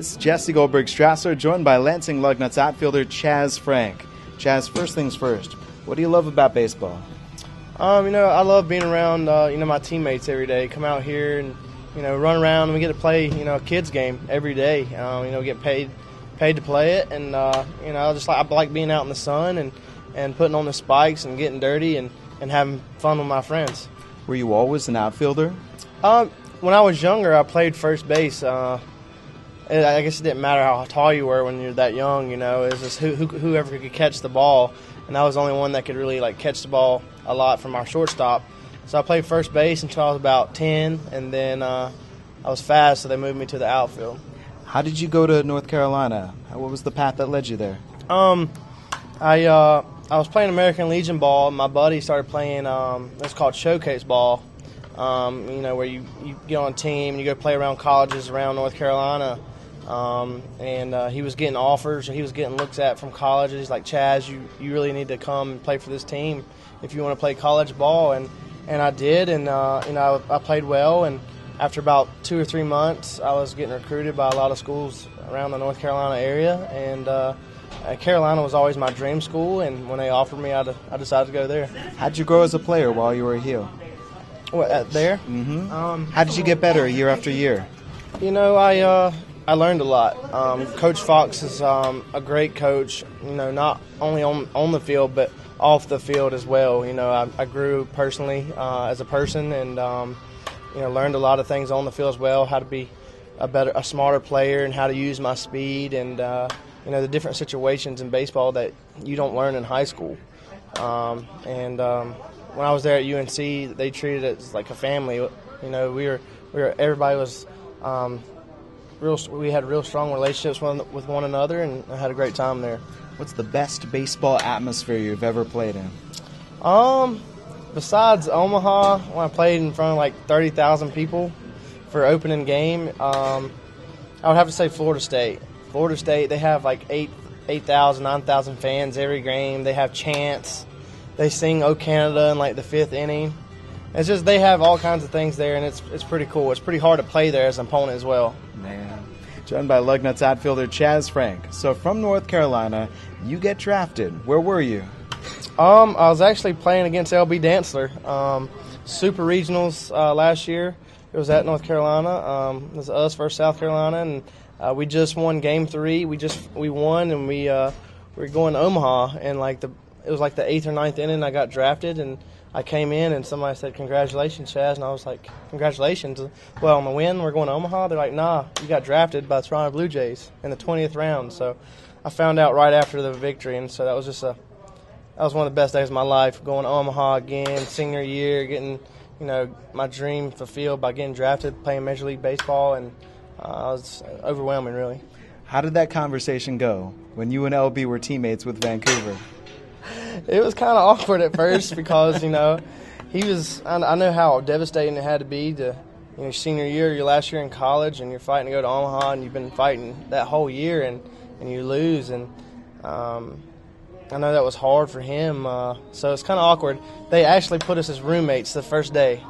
This is Jesse Goldberg-Strassler, joined by Lansing Lugnuts outfielder Chaz Frank. Chaz, first things first, what do you love about baseball? I love being around, my teammates every day. Come out here and, run around, and we get to play, a kids game every day. Get paid to play it, and I like being out in the sun and putting on the spikes and getting dirty and having fun with my friends. Were you always an outfielder? When I was younger, I played first base. I guess it didn't matter how tall you were when you're that young. It was just whoever could catch the ball, and I was the only one that could really catch the ball a lot from our shortstop. So I played first base until I was about 10, and then I was fast, so they moved me to the outfield. How did you go to North Carolina? What was the path that led you there? I was playing American Legion ball, and my buddy started playing it's called showcase ball, where you get on a team and you go play around colleges around North Carolina. He was getting offers, or he was getting looks at from colleges. He's like, Chaz, you really need to come and play for this team if you want to play college ball. And I did, and I played well. And after about 2 or 3 months, I was getting recruited by a lot of schools around the North Carolina area. And Carolina was always my dream school. And when they offered me, I decided to go there. How did you grow as a player while you were here? There? Mm-hmm. How did you get better year after year? I learned a lot. Coach Fox is a great coach, not only on the field, but off the field as well. I grew personally as a person, and learned a lot of things on the field as well, how to be a smarter player and how to use my speed, and the different situations in baseball that you don't learn in high school. When I was there at UNC, they treated it as like a family. Everybody was we had real strong relationships with one another, and I had a great time there. What's the best baseball atmosphere you've ever played in? Besides Omaha, when I played in front of 30,000 people for opening game, I would have to say Florida State. Florida State, they have 8,000, 9,000 fans every game. They have chants. They sing "Oh Canada" in the 5th inning. It's just they have all kinds of things there, and it's pretty cool. It's pretty hard to play there as an opponent as well. Man. Joined by Lugnuts outfielder Chaz Frank. So from North Carolina, you get drafted. Where were you? I was actually playing against L.B. Dantzler. Super Regionals last year. It was at North Carolina. It was us versus South Carolina, and we just won Game 3. We won, and we were going to Omaha, and it was the 8th or 9th inning. I got drafted, and I came in, and somebody said, "Congratulations, Chaz," and I was like, "Congratulations." Well, on the win, we're going to Omaha. They're like, "Nah, you got drafted by the Toronto Blue Jays in the 20th round." So I found out right after the victory, and so that was that was one of the best days of my life, going to Omaha again, senior year, getting my dream fulfilled by getting drafted, playing Major League Baseball, and it was overwhelming, really. How did that conversation go when you and LB were teammates with Vancouver? It was kind of awkward at first because, he was – I know how devastating it had to be to, senior year, your last year in college, and you're fighting to go to Omaha, and you've been fighting that whole year, and you lose. And I know that was hard for him, so it's kind of awkward. They actually put us as roommates the first day.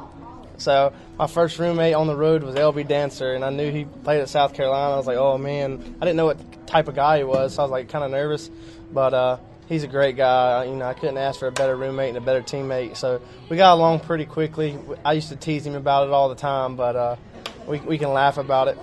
So my first roommate on the road was L.B. Dantzler, and I knew he played at South Carolina. I was like, oh, man. I didn't know what type of guy he was, so I was kind of nervous. But he's a great guy. I couldn't ask for a better roommate and a better teammate. So we got along pretty quickly. I used to tease him about it all the time, but we can laugh about it.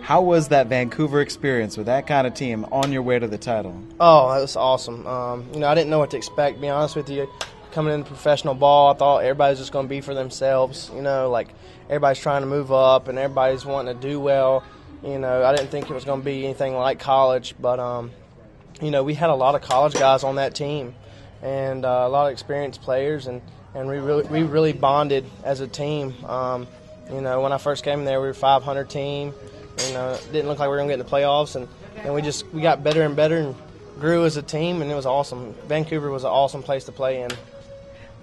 How was that Vancouver experience with that kind of team on your way to the title? Oh, that was awesome. I didn't know what to expect, to be honest with you. Coming into professional ball, I thought everybody's just going to be for themselves. Everybody's trying to move up and everybody's wanting to do well. I didn't think it was going to be anything like college, but we had a lot of college guys on that team and a lot of experienced players, and we really bonded as a team. When I first came there, we were a 500 team. It didn't look like we were going to get in the playoffs, and we got better and better and grew as a team, and it was awesome. Vancouver was an awesome place to play in.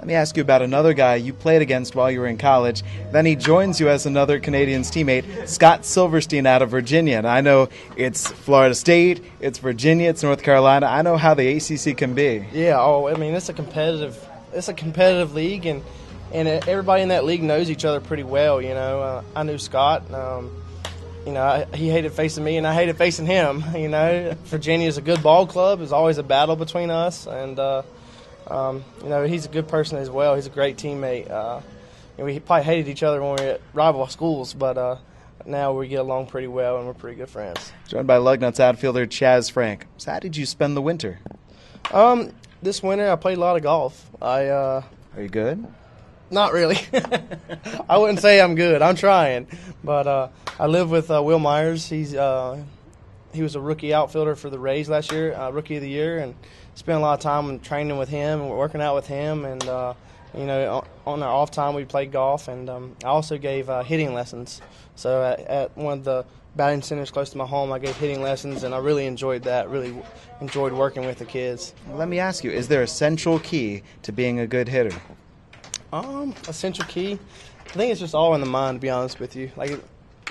Let me ask you about another guy you played against while you were in college. Then he joins you as another Canadians teammate, Scott Silverstein out of Virginia. And I know it's Florida State, it's Virginia, it's North Carolina. I know how the ACC can be. Yeah, it's a competitive league, and everybody in that league knows each other pretty well. I knew Scott. he hated facing me, and I hated facing him. Virginia's a good ball club. It's always a battle between us, and he's a good person as well. He's a great teammate. We probably hated each other when we were at rival schools, but now we get along pretty well, and we're pretty good friends. Joined by Lugnuts outfielder Chaz Frank. So how did you spend the winter? This winter I played a lot of golf. Are you good? Not really. I wouldn't say I'm good. I'm trying, but I live with Will Myers. He was a rookie outfielder for the Rays last year, Rookie of the Year, and spent a lot of time training with him and working out with him. And on our off time we played golf, and I also gave hitting lessons. So at one of the batting centers close to my home, I gave hitting lessons, and I really enjoyed that. Really enjoyed working with the kids. Let me ask you: is there a central key to being a good hitter? Essential key, I think it's just all in the mind, to be honest with you.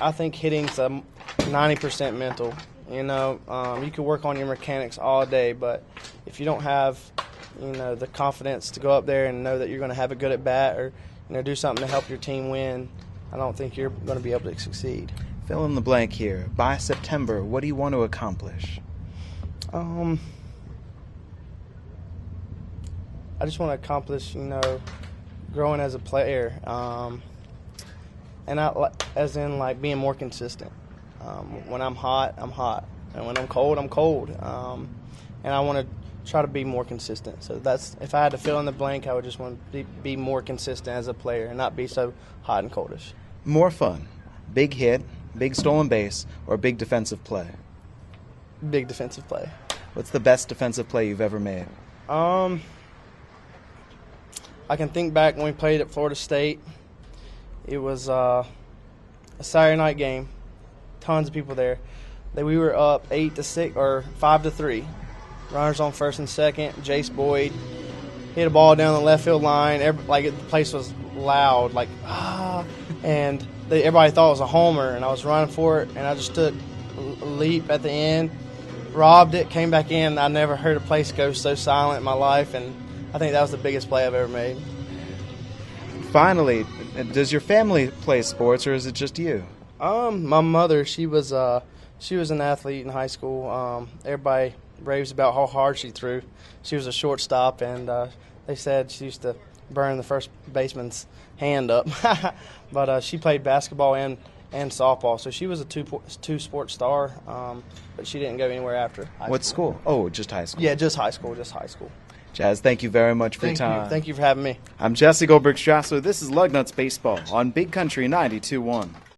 I think hitting's 90% mental. You can work on your mechanics all day, but if you don't have, the confidence to go up there and know that you're going to have a good at bat or, do something to help your team win, I don't think you're going to be able to succeed. Fill in the blank here. By September, what do you want to accomplish? I just want to accomplish, growing as a player, and as in being more consistent. When I'm hot, I'm hot, and when I'm cold, I'm cold. And I want to try to be more consistent. So if I had to fill in the blank, I would just want to be more consistent as a player and not be so hot and coldish. More fun: big hit, big stolen base, or big defensive play? Big defensive play. What's the best defensive play you've ever made? I can think back when we played at Florida State. It was a Saturday night game. Tons of people there. We were up 8-6 or 5-3. Runners on first and second. Jace Boyd hit a ball down the left field line. The place was loud, and everybody thought it was a homer. And I was running for it, and I just took a leap at the end, robbed it, came back in. I never heard a place go so silent in my life, and I think that was the biggest play I've ever made. Finally, does your family play sports, or is it just you? My mother, she was an athlete in high school. Everybody raves about how hard she threw. She was a shortstop, and they said she used to burn the first baseman's hand up. But she played basketball and softball, so she was a two-sport star, but she didn't go anywhere after high What school. school? Oh, just high school. Yeah, just high school. Chaz, thank you very much for your time. Thank you for having me. I'm Jesse Goldberg-Strassler. This is Lugnuts Baseball on Big Country 92.1.